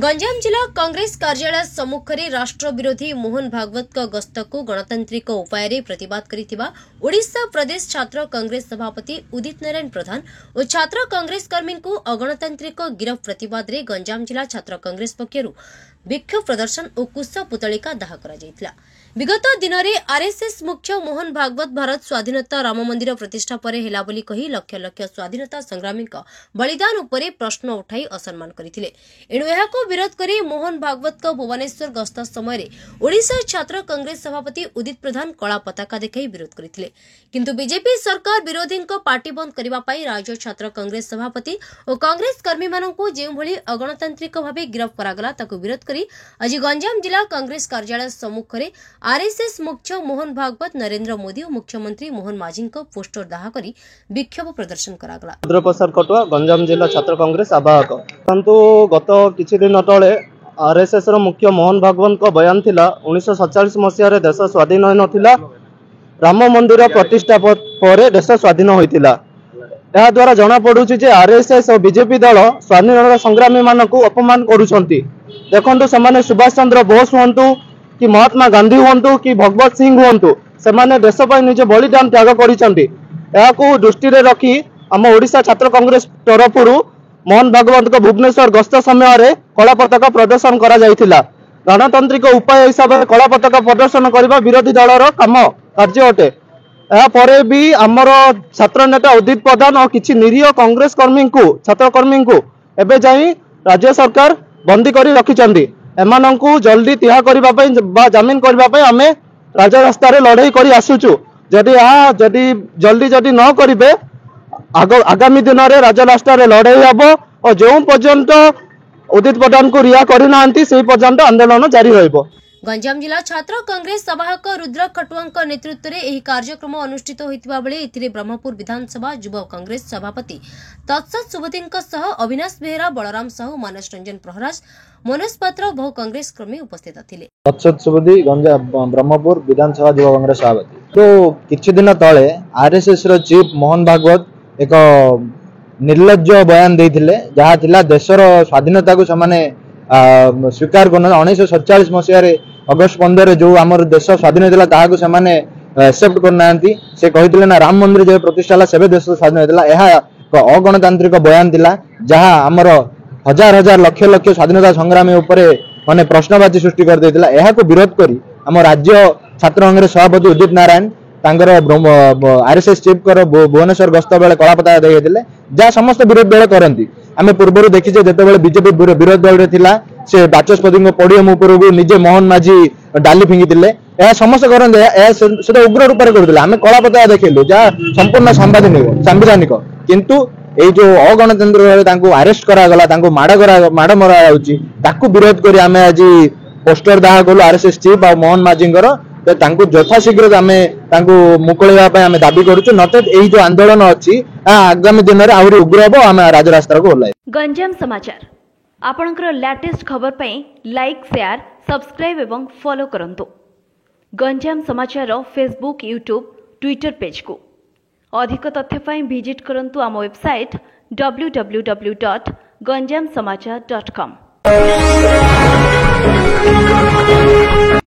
गंजाम जिला कांग्रेस कार्यालय सम्मुख में राष्ट्र विरोधी मोहन भागवत गस्त को गणतांत्रिक उपाय प्रतिवाद करिथिबा ओडिशा प्रदेश छात्र कांग्रेस सभापति उदित नारायण प्रधान और छात्र कांग्रेस कर्मी को अगणतांत्रिक गिरफ प्रतिवाद रे गंजाम जिला छात्र कांग्रेस पक्षरु विक्षोभ प्रदर्शन और कुश पुतलिका दाह करा। विगत दिन में आरएसएस मुख्य मोहन भागवत भारत स्वाधीनता राम मंदिर प्रतिष्ठा पर हेला बोली कही लक्ष लक्ष स्वाधीनता संग्रामी बलिदान उपरे प्रश्न उठाई असम्मान करथिले। एणु एहाको विरोध करी मोहन भागवत भुवनेश्वर गस्त समय ओडिशा छात्र कांग्रेस सभापति उदित प्रधान कला पताका देखाई विरोध करथिले, किंतु बीजेपी सरकार विरोधी पार्टी बंद करने पर राज्य छात्र कांग्रेस सभापति और कांग्रेस कर्मी मानू जो भली अगणतांत्रिक भाव गिरफ करागला ताकू विरोध करी आज गंजाम जिला कांग्रेस कार्यालय सम्मुख में आरएसएस मुख्य मोहन भागवत नरेंद्र मोदी और मुख्यमंत्री मोहन माझी पोस्टर दाह करी विक्षोभ प्रदर्शन करागला। रुद्रप्रसाद कटुआ गंजाम जिला छात्र कांग्रेस आवाहक। परंतु गत किछि दिन तले आरएसएस रो मुख्य मोहन भागवत को बयान थिला 1947 मसीह देश स्वाधीन होई नथिला, राम मंदिर प्रतिष्ठा पर देश स्वाधीन होइतिला। यह द्वारा जना पड़ुछि जे आरएसएस और बीजेपी दल स्वाधीनता संग्रामी मानकु अपमान करूछंती। देखंतु सेमाने सुभाष चंद्र बोस हुंतु कि महात्मा गांधी हुंतु कि भगवत सिंह हुंतु सेमाने देश पय निज बलिदान त्याग करिसंती। याकू दृष्टि रे रखी हम ओडिशा छात्र कांग्रेस तरफरु मोहन भागवत को भुवनेश्वर गस्त समय कला पताका प्रदर्शन करा जायथिला। गणतांत्रिक उपाय हिसाब से कला पताका प्रदर्शन करबा विरोधी दलर काम कार्य अटे। यापर भी आमर छात्र नेता उदित प्रधान और किसी निरीह कांग्रेस कर्मी को छात्र कर्मी को एबे जाई राज्य सरकार बंदी करी रखिचंदी। एमानंकु जल्दी तिहा करिबा पई बा जमीन करिबा पई आमे राजा रास्ता रे लड़ाई करी आसुचु। जदि जल्दी न करिबे आगामी दिन में राजा रास्ता रे लड़ाई हबो और जो पर्यंत उदित प्रधान को रिहा करि नांती से पर्यंत आंदोलन जारी रहइबो। गंजाम जिला छात्र कांग्रेस सभाहक रुद्र खटुआ नेतृत्व में यह कार्यक्रम अनुष्ठित होता बेले एथिरे ब्रह्मपुर विधानसभा युव कांग्रेस सभापति तत्सत सुबुद्धि अविनाश बेहेरा, बलराम साहू, मानस रंजन प्रहराज, मनोज पात्र बहु कांग्रेस कर्मी उपस्थित थिले। तत्सत सुबुद्धि ब्रह्मपुर विधानसभा युव कांग्रेस सभापति तो किछि दिन तले आरएसएस रो चीफ मोहन भागवत एक निर्लज्ज बयान देइथिले, जहा थिला देशर स्वाधीनता को समाने स्वीकार करना। 1947 मसीह अगस्त 15 जो आमर देश स्वाधीन होता ताहाको सेमाने एक्सेप्ट करना। से कहिथिले ना राम मंदिर जो प्रतिष्ठा होला सेबे देश स्वाधीन होता। यह अगणतांत्रिक बयान थिला, जहा आमर हजार हजार लक्ष लक्ष स्वाधीनता संग्रामी उपरे माने प्रश्नवाची सृष्टि कर देथिला। एहाको विरोध करी आम राज्य छात्र कांग्रेस सभापति उदित नारायण तांगर आरएसएस चीफ कर भुवनेश्वर गस्त बेले कला पताका देइथिले, जहा समस्त विरोध बेले करंती। आमे पूर्वरु देखिजे जेतेबेले बीजेपी विरोध दल रे थिला से बाचस्पति पोडियम उपरकू निजे मोहन माझी डाली फिंगिथिले। यह समस्त करंते से उग्र रूप में करथिले। आमे कला पताका देखिलु जहा संपूर्ण संवैधानिक, किंतु ए जो अगणतंत्र तांको अरेस्ट करा गला, तांको माड़ मरा जाउची, ताकू विरोध करी आमे आज पोस्टर दाह कलु आरएसएस चीफ आ मोहन माझींकर यथाशीघ्र आम मुकुलवा दाबी करुचु। नचेत यही जो आंदोलन अच्छी आगामी दिन में आहरी उग्र हम आम राजरास्ता को ओह्लैबु। गंजाम समाचार आपणकर लेटेस्ट खबर पई लाइक, शेयर, सब्सक्राइब एवं फॉलो करंतु। गंजाम समाचार फेसबुक, यूट्यूब, ट्विटर पेज को अधिक तथ्य पई विजिट करंतु आम वेबसाइट www.ganjamsamachar.com।